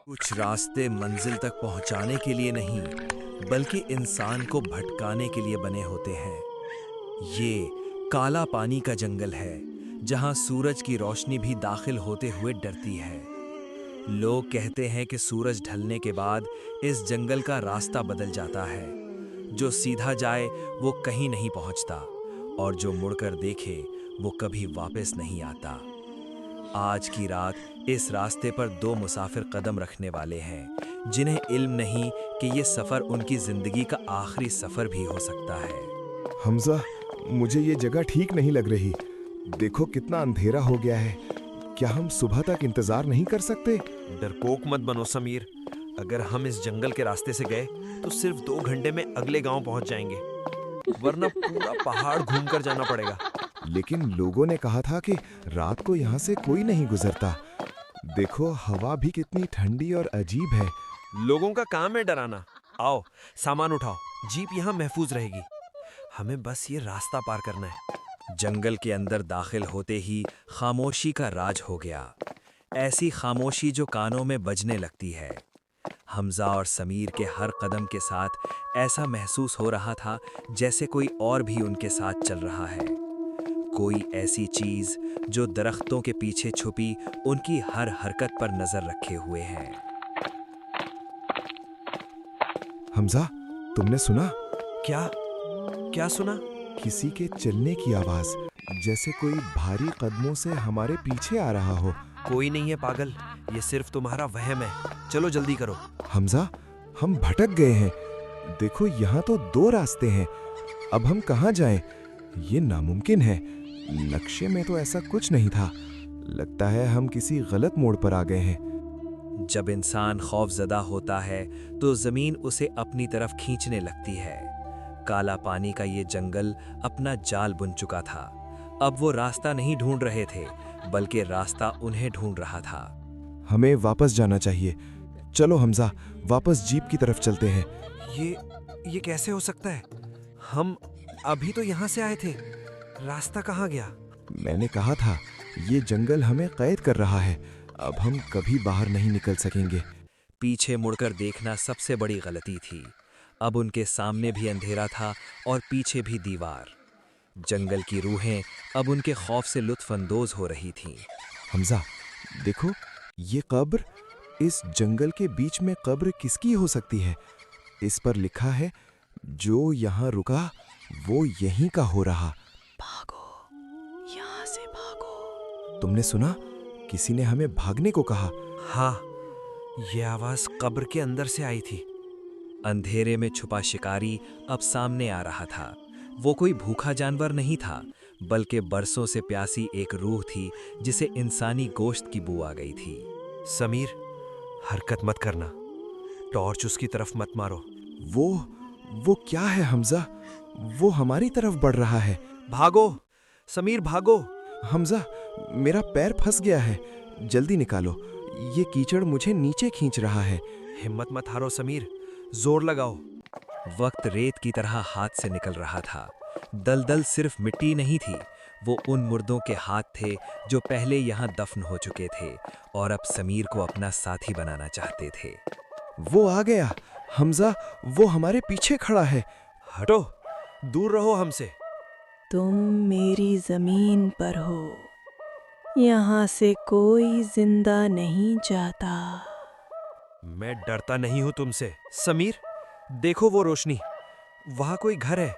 कुछ रास्ते मंजिल तक पहुंचाने के लिए नहीं, बल्कि इंसान को भटकाने के लिए बने होते हैं। ये काला पानी का जंगल है, जहां सूरज की रोशनी भी दाखिल होते हुए डरती है। लोग कहते हैं कि सूरज ढलने के बाद इस जंगल का रास्ता बदल जाता है। जो सीधा जाए वो कहीं नहीं पहुंचता, और जो मुड़कर देखे वो कभी वापस नहीं आता। आज की रात इस रास्ते पर दो मुसाफिर कदम रखने वाले हैं, जिन्हें इल्म नहीं कि ये सफ़र उनकी ज़िंदगी का आखिरी सफ़र भी हो सकता है। हमजा, मुझे ये जगह ठीक नहीं लग रही। देखो कितना अंधेरा हो गया है। क्या हम सुबह तक इंतजार नहीं कर सकते? डरपोक मत बनो समीर। अगर हम इस जंगल के रास्ते से गए तो सिर्फ 2 घंटे में अगले गांव पहुंच जाएंगे, वरना पूरा पहाड़ घूमकर जाना पड़ेगा। लेकिन लोगों ने कहा था कि रात को यहाँ से कोई नहीं गुजरता। देखो हवा भी कितनी ठंडी और अजीब है। लोगों का काम है डराना। आओ सामान उठाओ, जीप यहाँ महफूज रहेगी। हमें बस ये रास्ता पार करना है। जंगल के अंदर दाखिल होते ही खामोशी का राज हो गया। ऐसी खामोशी जो कानों में बजने लगती है। हमजा और समीर के हर कदम के साथ ऐसा महसूस हो रहा था जैसे कोई और भी उनके साथ चल रहा है। कोई ऐसी चीज जो दरख्तों के पीछे छुपी उनकी हर हरकत पर नजर रखे हुए है। हमजा, तुमने सुना? क्या क्या सुना? किसी के चलने की आवाज, जैसे कोई भारी कदमों से हमारे पीछे आ रहा हो। कोई नहीं है पागल, ये सिर्फ तुम्हारा वहम है। चलो जल्दी करो। हमजा, हम भटक गए हैं। देखो यहाँ तो 2 रास्ते हैं। अब हम कहाँ जाएं? ये नामुमकिन है। नक्शे में तो ऐसा कुछ नहीं था। लगता है हम किसी गलत मोड़ पर आ गए हैं। जब इंसान खौफजदा होता है तो जमीन उसे अपनी तरफ खींचने लगती है। काला पानी का ये जंगल अपना जाल बुन चुका था। अब वो रास्ता नहीं ढूंढ रहे थे, बल्कि रास्ता उन्हें ढूंढ रहा था। हमें वापस जाना चाहिए। चलो हमजा, वापस जीप की तरफ चलते हैं। ये कैसे हो सकता है? हम अभी तो यहाँ से आए थे। रास्ता कहाँ गया? मैंने कहा था, ये जंगल हमें कैद कर रहा है। अब हम कभी बाहर नहीं निकल सकेंगे। पीछे मुड़कर देखना सबसे बड़ी गलती थी। अब उनके सामने भी अंधेरा था और पीछे भी दीवार। जंगल की रूहें अब उनके खौफ से लुत्फअंदोज हो रही थीं। हमजा, देखो ये कब्र। इस जंगल के बीच में कब्र किसकी हो सकती है? इस पर लिखा है, जो यहाँ रुका वो यहीं का हो रहा। भागो, यहाँ से भागो। तुमने सुना? किसी ने हमें भागने को कहा। हाँ, ये आवाज कब्र के अंदर से आई थी। अंधेरे में छुपा शिकारी अब सामने आ रहा था। वो कोई भूखा जानवर नहीं था, बल्कि बरसों से प्यासी एक रूह थी जिसे इंसानी गोश्त की बू आ गई थी। समीर, हरकत मत करना। टॉर्च उसकी तरफ मत मारो। वो क्या है हमजा? वो हमारी तरफ बढ़ रहा है। भागो समीर, भागो। हमजा, मेरा पैर फंस गया है। जल्दी निकालो, ये कीचड़ मुझे नीचे खींच रहा है। हिम्मत मत हारो समीर, जोर लगाओ। वक्त रेत की तरह हाथ से निकल रहा था। दलदल सिर्फ मिट्टी नहीं थी, वो उन मुर्दों के हाथ थे जो पहले यहाँ दफन हो चुके थे और अब समीर को अपना साथी बनाना चाहते थे। वो आ गया। हमजा, वो हमारे पीछे खड़ा है। हटो, दूर रहो हमसे। तुम मेरी जमीन पर हो। यहाँ से कोई जिंदा नहीं जाता। मैं डरता नहीं हूं तुमसे। समीर, देखो वो रोशनी। वहां कोई घर है।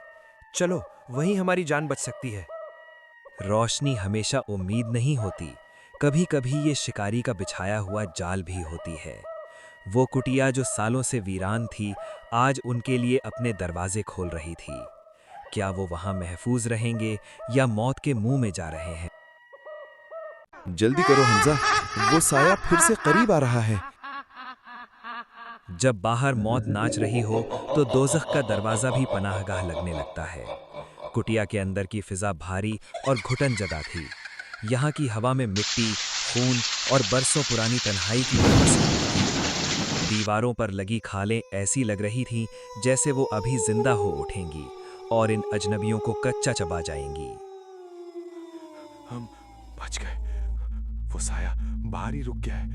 चलो, वहीं हमारी जान बच सकती है। रोशनी हमेशा उम्मीद नहीं होती। कभी कभी ये शिकारी का बिछाया हुआ जाल भी होती है। वो कुटिया जो सालों से वीरान थी, आज उनके लिए अपने दरवाजे खोल रही थी। क्या वो वहां महफूज रहेंगे या मौत के मुंह में जा रहे हैं? जल्दी करो हमजा, वो साया फिर से करीब आ रहा है। जब बाहर मौत नाच रही हो तो दोज़ख का दरवाजा भी पनाहगाह लगने लगता है। कुटिया के अंदर की फिजा भारी और घुटन जदा थी। यहाँ की हवा में मिट्टी, खून और बरसों पुरानी तन्हाई की बदबू थी। दीवारों पर लगी खालें ऐसी लग रही थीं जैसे वो अभी जिंदा हो उठेंगी और इन अजनबियों को कच्चा चबा जाएंगी। हम बच गए, वो साया बाहर ही रुक गया है।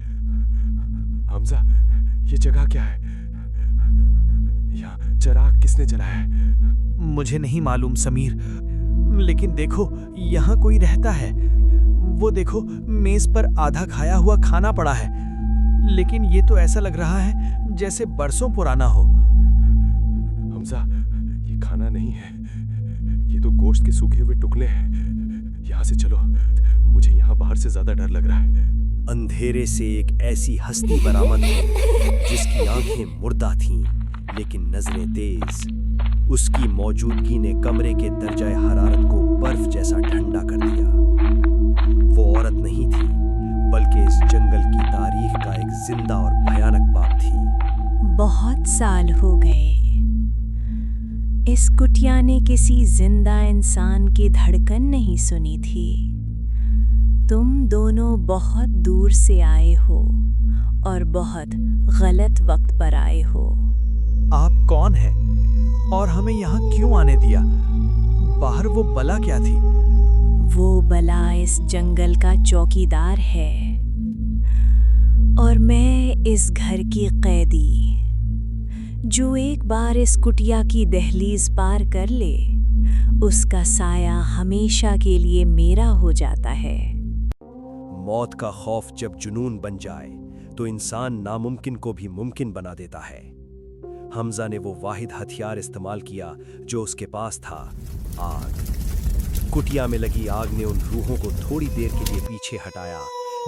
हमजा, ये जगह क्या है? यहाँ चिराग किसने जलाया है? मुझे नहीं मालूम समीर, लेकिन देखो यहाँ कोई रहता है। वो देखो, मेज पर आधा खाया हुआ खाना पड़ा है, लेकिन ये तो ऐसा लग रहा है जैसे बरसों पुराना हो। हमजा, ये खाना नहीं है, ये तो गोश्त के सूखे हुए टुकड़े हैं। यहाँ से चलो, मुझे यहाँ बाहर से ज्यादा डर लग रहा है। अंधेरे से एक ऐसी हस्ती बरामद हुई जिसकी आंखें मुर्दा थीं, लेकिन नजरें तेज। उसकी मौजूदगी ने कमरे के दर्जाए हरारत को बर्फ जैसा ठंडा कर दिया। वो औरत नहीं थी, बल्कि इस जंगल की तारीख का एक जिंदा और भयानक बाप थी। बहुत साल हो गए। इस कुटिया ने किसी जिंदा इंसान की धड़कन नहीं सुनी थी। तुम दोनों बहुत दूर से आए हो और बहुत गलत वक्त पर आए हो। आप कौन हैं और हमें यहाँ क्यों आने दिया? बाहर वो बला क्या थी? वो बला इस जंगल का चौकीदार है और मैं इस घर की कैदी। जो एक बार इस कुटिया की दहलीज पार कर ले, उसका साया हमेशा के लिए मेरा हो जाता है। मौत का खौफ जब जुनून बन जाए तो इंसान नामुमकिन को भी मुमकिन बना देता है। हमजा ने वो वाहिद हथियार इस्तेमाल किया जो उसके पास था, आग। कुटिया में लगी आग ने उन रूहों को थोड़ी देर के लिए पीछे हटाया,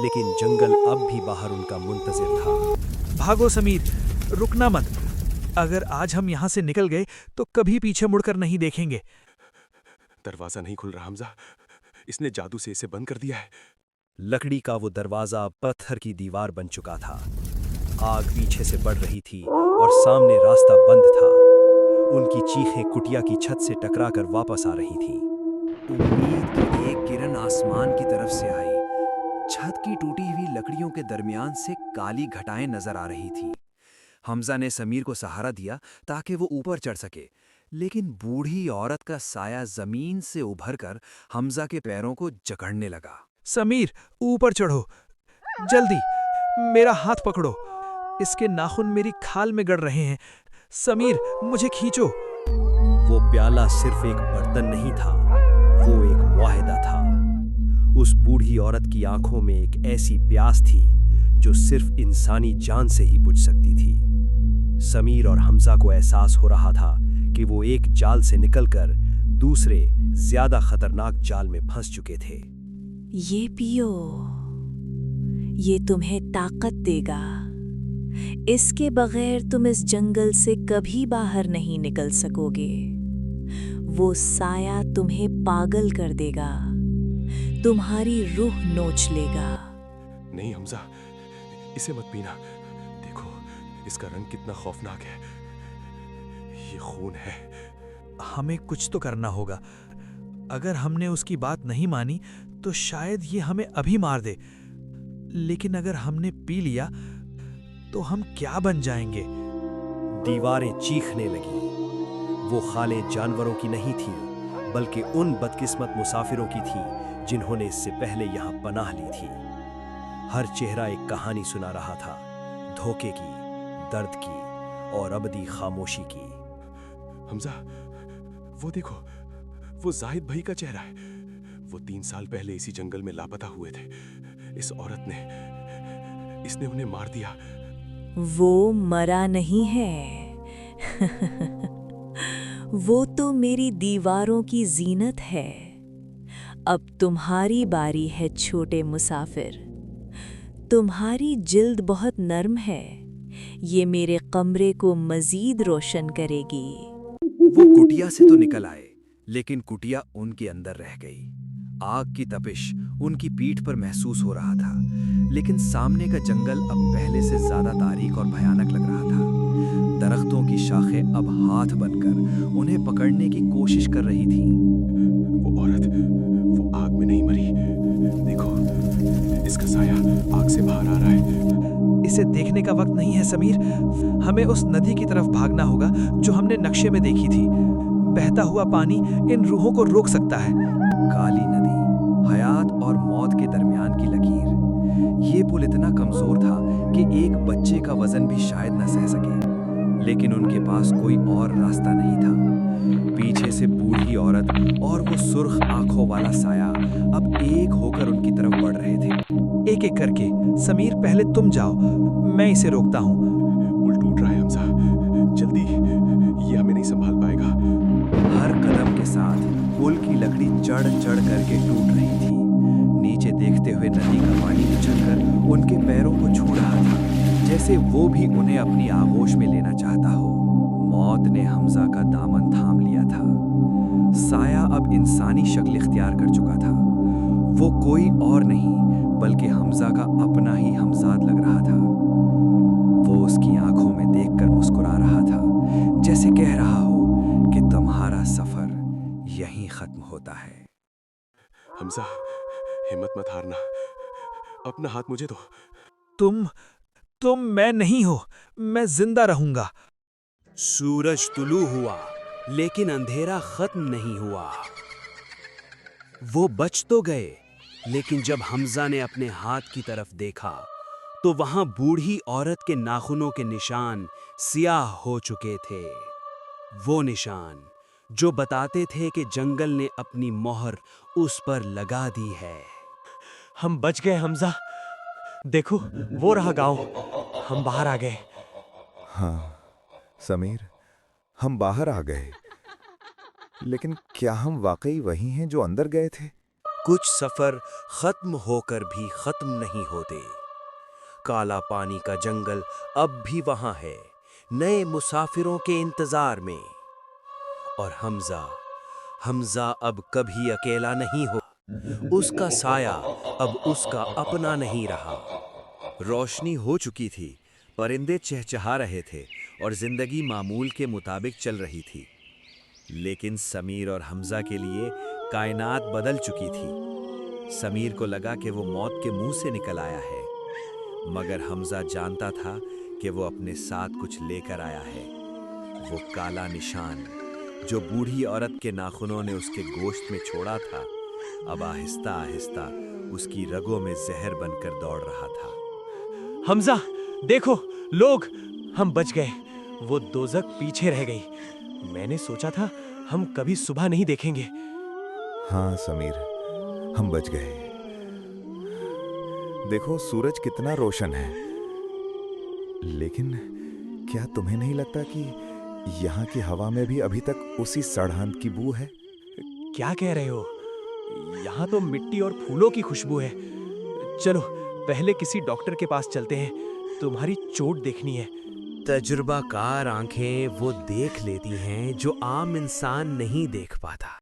लेकिन जंगल अब भी बाहर उनका मुंतजिर था। भागो समीर, रुकना मत। अगर आज हम यहाँ से निकल गए तो कभी पीछे मुड़कर नहीं देखेंगे। दरवाजा नहीं खुल रहा हमजा, इसने जादू से इसे बंद कर दिया है। लकड़ी का वो दरवाजा पत्थर की दीवार बन चुका था। आग पीछे से बढ़ रही थी और सामने रास्ता बंद था। उनकी चीखें कुटिया की छत से टकराकर वापस आ रही थीं। उम्मीद की एक किरण आसमान की तरफ से आई। छत की टूटी हुई लकड़ियों के दरमियान से काली घटाएं नजर आ रही थी। हमजा ने समीर को सहारा दिया ताकि वो ऊपर चढ़ सके, लेकिन बूढ़ी औरत का साया जमीन से उभरकर हमजा के पैरों को जकड़ने लगा। समीर, ऊपर चढ़ो, जल्दी, मेरा हाथ पकड़ो। इसके नाखून मेरी खाल में गड़ रहे हैं। समीर, मुझे खींचो। वो प्याला सिर्फ एक बर्तन नहीं था, वो एक मुआहिदा था। उस बूढ़ी औरत की आंखों में एक ऐसी प्यास थी जो सिर्फ इंसानी जान से ही बुझ सकती थी। समीर और हमजा को एहसास हो रहा था कि वो एक जाल से निकलकर दूसरे, ज्यादा खतरनाक जाल में फंस चुके थे। ये पियो, ये तुम्हें ताकत देगा। इसके बगैर तुम इस जंगल से कभी बाहर नहीं निकल सकोगे। वो साया तुम्हें पागल कर देगा, तुम्हारी रूह नोच लेगा। नहीं हमजा, इसे मत पीना। देखो, इसका रंग कितना खौफनाक है। ये खून है। हमें कुछ तो करना होगा। अगर हमने उसकी बात नहीं मानी तो शायद ये हमें अभी मार दे, लेकिन अगर हमने पी लिया तो हम क्या बन जाएंगे? दीवारें चीखने लगी। वो खालें जानवरों की नहीं थी, बल्कि उन बदकिस्मत मुसाफिरों की थी जिन्होंने इससे पहले यहाँ पनाह ली थी। हर चेहरा एक कहानी सुना रहा था, धोखे की, दर्द की और अबदी खामोशी की। हमजा, वो देखो, वो जाहिद भाई का चेहरा है। वो 3 साल पहले इसी जंगल में लापता हुए थे। इस औरत ने, इसने उन्हें मार दिया। वो मरा नहीं है। वो तो मेरी दीवारों की जीनत है। अब तुम्हारी बारी है छोटे मुसाफिर। तुम्हारी जिल्द बहुत नर्म है, ये मेरे कमरे को मजीद रोशन करेगी। वो कुटिया से तो निकल आए, लेकिन कुटिया उनके अंदर रह गई। आग की तपिश उनकी पीठ पर महसूस हो रहा था, लेकिन सामने का जंगल अब पहले से ज्यादा तारीक और भयानक लग रहा था। दरख्तों की शाखें अब हाथ बनकर उन्हें पकड़ने की कोशिश कर रही थी। वो औरत, वो आग में नहीं मरी। देखो, इसका साया आग से बाहर आ रहा है। इसे देखने का वक्त नहीं है समीर। हमें उस नदी की तरफ भागना होगा जो हमने नक्शे में देखी थी। बहता हुआ पानी इन रूहों को रोक सकता है। काली नदी, हयात और मौत के दरमियान की लकीर। ये पुल इतना कमजोर था कि एक बच्चे का वजन भी शायद न सह सके, लेकिन उनके पास कोई और रास्ता नहीं था। पीछे से बूढ़ी औरत और वो सुर्ख आंखों वाला साया अब एक होकर उनकी तरफ बढ़ रहे थे। एक एक करके। समीर, पहले तुम जाओ, मैं इसे रोकता हूँ। पुल टूट रहा है हमजा, जल्दी, ये हमें नहीं संभाल पाएगा। हर कदम के साथ पुल की लकड़ी चढ़ चढ़ करके टूट रही थी। नीचे देखते हुए नदी का पानी उछलकर उनके पैरों को छू रहा था, जैसे वो भी उन्हें अपनी आगोश में लेना चाहता हो। मौत ने हमजा का दामन थाम लिया था। साया अब इंसानी शक्ल इख्तियार कर चुका था। वो कोई और नहीं बल्कि हमजा का अपना ही हमजाद लग रहा था। वो उसकी आंखों में देखकर मुस्कुरा रहा था, जैसे कह रहा हो कि तुम्हारा सफर यहीं खत्म होता है। हमजा, हिम्मत मत हारना, अपना हाथ मुझे दो। तुम मैं नहीं हो, मैं जिंदा रहूंगा। सूरज तुलू हुआ, लेकिन अंधेरा खत्म नहीं हुआ। वो बच तो गए, लेकिन जब हमजा ने अपने हाथ की तरफ देखा तो वहां बूढ़ी औरत के नाखूनों के निशान सियाह हो चुके थे। वो निशान जो बताते थे कि जंगल ने अपनी मोहर उस पर लगा दी है। हम बच गए हमजा, देखो वो रहा गांव, हम बाहर आ गए। हाँ समीर, हम बाहर आ गए, लेकिन क्या हम वाकई वही हैं जो अंदर गए थे? कुछ सफर खत्म होकर भी खत्म नहीं होते। काला पानी का जंगल अब भी वहां है, नए मुसाफिरों के इंतजार में। और हमजा अब कभी अकेला नहीं हो। उसका साया अब उसका अपना नहीं रहा। रोशनी हो चुकी थी, परिंदे चहचहा रहे थे और जिंदगी मामूल के मुताबिक चल रही थी। लेकिन समीर और हमजा के लिए कायनात बदल चुकी थी। समीर को लगा कि वो मौत के मुंह से निकल आया है, मगर हमजा जानता था कि वो अपने साथ कुछ लेकर आया है। वो काला निशान जो बूढ़ी औरत के नाखूनों ने उसके गोश्त में छोड़ा था, अब आहिस्ता आहिस्ता उसकी रगों में जहर बनकर दौड़ रहा था। हमजा देखो लोग, हम बच गए। वो दोजक पीछे रह गई। मैंने सोचा था हम कभी सुबह नहीं देखेंगे। हाँ समीर, हम बच गए। देखो सूरज कितना रोशन है, लेकिन क्या तुम्हें नहीं लगता कि यहाँ की हवा में भी अभी तक उसी सड़हांत की बू है? क्या कह रहे हो? यहाँ तो मिट्टी और फूलों की खुशबू है। चलो पहले किसी डॉक्टर के पास चलते हैं, तुम्हारी चोट देखनी है। तजुर्बाकार आंखें वो देख लेती हैं जो आम इंसान नहीं देख पाता।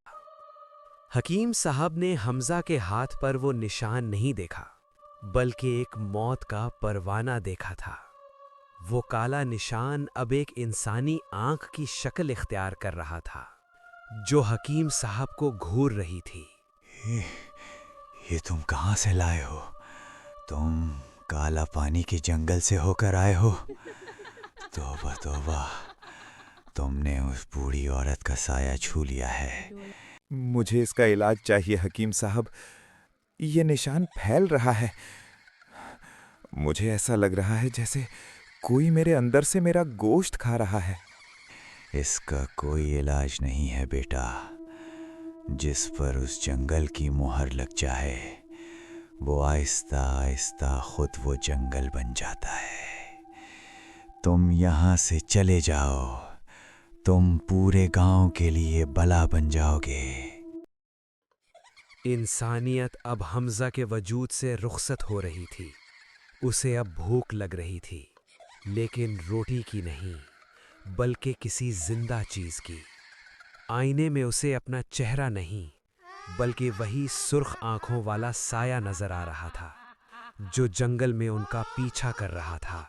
हकीम साहब ने हमजा के हाथ पर वो निशान नहीं देखा, बल्कि एक मौत का परवाना देखा था। वो काला निशान अब एक इंसानी आंख की शक्ल इख्तियार कर रहा था, जो हकीम साहब को घूर रही थी। ये तुम कहाँ से लाए हो? तुम काला पानी के जंगल से होकर आए हो? तौबा तौबा, तुमने उस बूढ़ी औरत का साया छू लिया है। मुझे इसका इलाज चाहिए हकीम साहब, ये निशान फैल रहा है। मुझे ऐसा लग रहा है जैसे कोई मेरे अंदर से मेरा गोश्त खा रहा है। इसका कोई इलाज नहीं है बेटा। जिस पर उस जंगल की मोहर लग जाए, वो आहिस्ता आहिस्ता खुद वो जंगल बन जाता है। तुम यहाँ से चले जाओ, तुम पूरे गांव के लिए बला बन जाओगे। इंसानियत अब हमजा के वजूद से रुखसत हो रही थी। उसे अब भूख लग रही थी, लेकिन रोटी की नहीं, बल्कि किसी जिंदा चीज की। आईने में उसे अपना चेहरा नहीं, बल्कि वही सुर्ख आंखों वाला साया नजर आ रहा था, जो जंगल में उनका पीछा कर रहा था।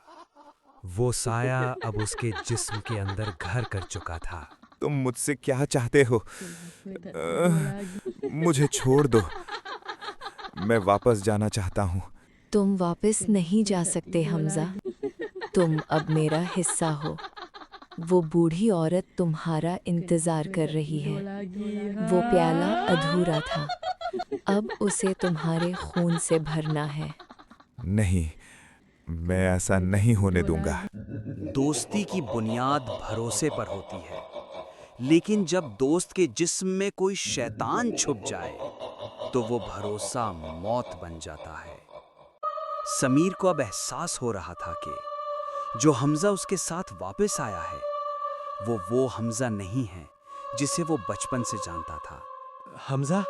वो साया अब उसके जिस्म के अंदर घर कर चुका था। तुम मुझसे क्या चाहते हो? मुझे छोड़ दो, मैं वापस जाना चाहता हूँ। तुम वापस नहीं जा सकते हमजा, तुम अब मेरा हिस्सा हो। वो बूढ़ी औरत तुम्हारा इंतजार कर रही है। वो प्याला अधूरा था, अब उसे तुम्हारे खून से भरना है। नहीं, मैं ऐसा नहीं होने दूंगा। दोस्ती की बुनियाद भरोसे पर होती है, लेकिन जब दोस्त के जिस्म में कोई शैतान छुप जाए तो वो भरोसा मौत बन जाता है। समीर को अब एहसास हो रहा था कि जो हमजा उसके साथ वापस आया है वो हमजा नहीं है जिसे वो बचपन से जानता था। हमजा,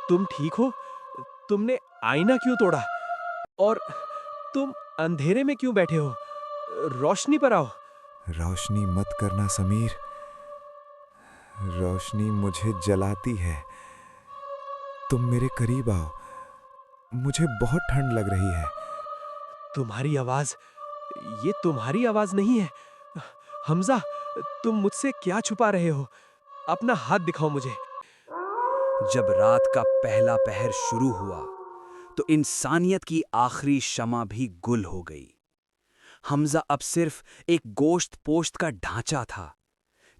तुम ठीक हो? तुमने आईना क्यों तोड़ा? और तुम अंधेरे में क्यों बैठे हो? रोशनी पर आओ। रोशनी मत करना समीर, रोशनी मुझे जलाती है। तुम मेरे करीब आओ, मुझे बहुत ठंड लग रही है। तुम्हारी आवाज, ये तुम्हारी आवाज नहीं है। हमजा, तुम मुझसे क्या छुपा रहे हो? अपना हाथ दिखाओ मुझे। जब रात का पहला पहर शुरू हुआ तो इंसानियत की आखिरी शमा भी गुल हो गई। हमजा अब सिर्फ एक गोश्त पोश्त का ढांचा था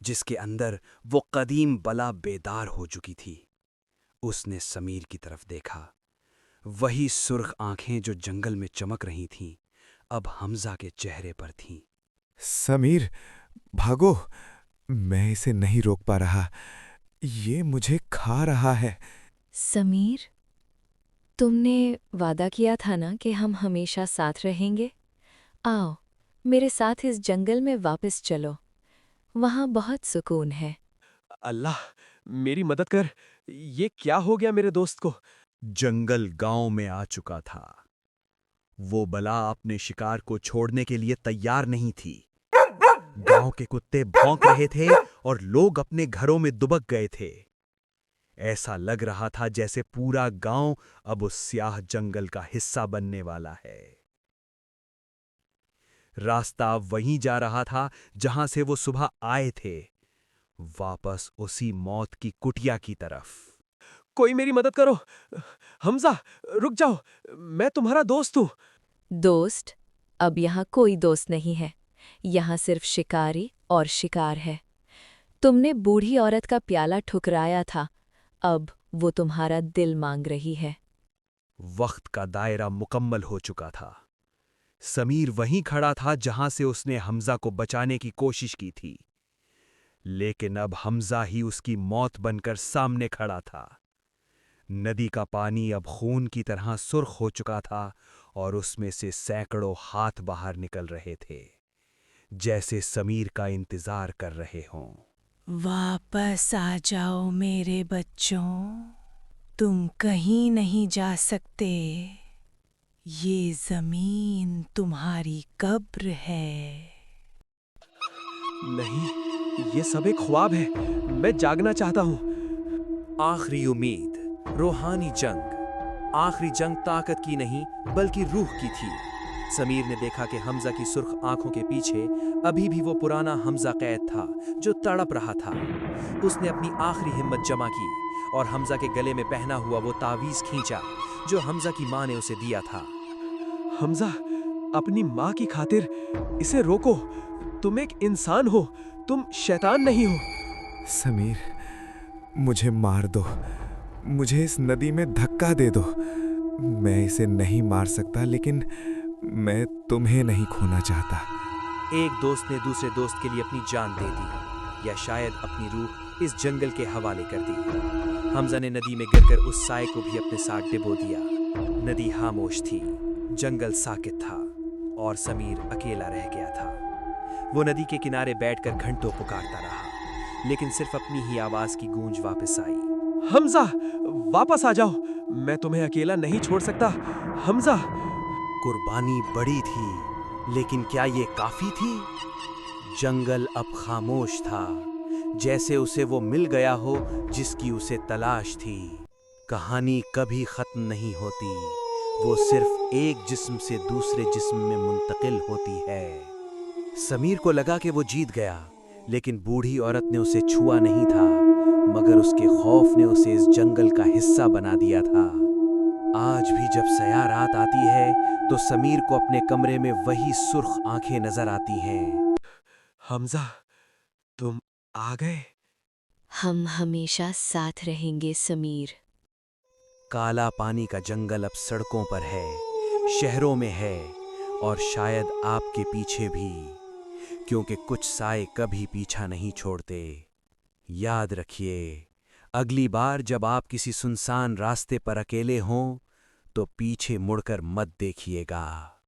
जिसके अंदर वो कदीम बला बेदार हो चुकी थी। उसने समीर की तरफ देखा। वही सुर्ख आंखें जो जंगल में चमक रही थीं अब हमजा के चेहरे पर थीं। समीर, भागो, मैं इसे नहीं रोक पा रहा, ये मुझे खा रहा है। समीर, तुमने वादा किया था ना कि हम हमेशा साथ रहेंगे। आओ, मेरे साथ इस जंगल में वापस चलो, वहाँ बहुत सुकून है। अल्लाह, मेरी मदद कर। ये क्या हो गया मेरे दोस्त को? जंगल गांव में आ चुका था। वो बला अपने शिकार को छोड़ने के लिए तैयार नहीं थी। गांव के कुत्ते भौंक रहे थे और लोग अपने घरों में दुबक गए थे। ऐसा लग रहा था जैसे पूरा गांव अब उस स्याह जंगल का हिस्सा बनने वाला है। रास्ता वहीं जा रहा था जहां से वो सुबह आए थे, वापस उसी मौत की कुटिया की तरफ। कोई मेरी मदद करो। हमजा, रुक जाओ, मैं तुम्हारा दोस्त हूँ। दोस्त? अब यहाँ कोई दोस्त नहीं है, यहाँ सिर्फ शिकारी और शिकार है। तुमने बूढ़ी औरत का प्याला ठुकराया था, अब वो तुम्हारा दिल मांग रही है। वक्त का दायरा मुकम्मल हो चुका था। समीर वहीं खड़ा था जहां से उसने हमजा को बचाने की कोशिश की थी, लेकिन अब हमजा ही उसकी मौत बनकर सामने खड़ा था। नदी का पानी अब खून की तरह सुर्ख हो चुका था और उसमें से सैकड़ों हाथ बाहर निकल रहे थे, जैसे समीर का इंतजार कर रहे हों। वापस आ जाओ मेरे बच्चों, तुम कहीं नहीं जा सकते। ये जमीन तुम्हारी कब्र है। नहीं, ये सब एक ख्वाब है। मैं जागना चाहता हूँ। आखिरी उम्मीद, रूहानी जंग। आखिरी जंग ताकत की नहीं बल्कि रूह की थी। समीर ने देखा कि हमजा की सुर्ख आंखों के पीछे अभी भी वो पुराना हमजा कैद था जो तड़प रहा था। उसने अपनी आखिरी हिम्मत जमा की और हमजा के गले में पहना हुआ वो तावीज खींचा जो हमजा की माँ ने उसे दिया था। हमजा, अपनी माँ की खातिर इसे रोको। तुम एक इंसान हो, तुम शैतान नहीं हो। समीर, मुझे मार दो, मुझे इस नदी में धक्का दे दो। मैं इसे नहीं मार सकता, लेकिन मैं तुम्हें नहीं खोना चाहता। एक दोस्त ने दूसरे दोस्त के लिए अपनी जान दे दी, या शायद अपनी रूह इस जंगल के हवाले कर दी। हमजा ने नदी में गिरकर उस साए को भी अपने साथ डिबो दिया। नदी खामोश थी, जंगल साकित था और समीर अकेला रह गया था। वो नदी के किनारे बैठकर घंटों पुकारता रहा, लेकिन सिर्फ अपनी ही आवाज की गूंज वापस आई। हमजा, वापस आ जाओ, मैं तुम्हें अकेला नहीं छोड़ सकता। हमजा। कुर्बानी बड़ी थी, लेकिन क्या ये काफी थी? जंगल अब खामोश था, जैसे उसे वो मिल गया हो जिसकी उसे तलाश थी। कहानी कभी खत्म नहीं होती, वो सिर्फ एक जिस्म से दूसरे जिस्म में मुंतकिल होती है। समीर को लगा कि वो जीत गया, लेकिन बूढ़ी औरत ने उसे छुआ नहीं था, मगर उसके खौफ ने उसे इस जंगल का हिस्सा बना दिया था। आज भी जब सया रात आती है तो समीर को अपने कमरे में वही सुर्ख आंखें नजर आती हैं। हमजा, तुम आ गए। हम हमेशा साथ रहेंगे समीर। काला पानी का जंगल अब सड़कों पर है, शहरों में है और शायद आपके पीछे भी, क्योंकि कुछ साए कभी पीछा नहीं छोड़ते। याद रखिए, अगली बार जब आप किसी सुनसान रास्ते पर अकेले हों तो पीछे मुड़कर मत देखिएगा।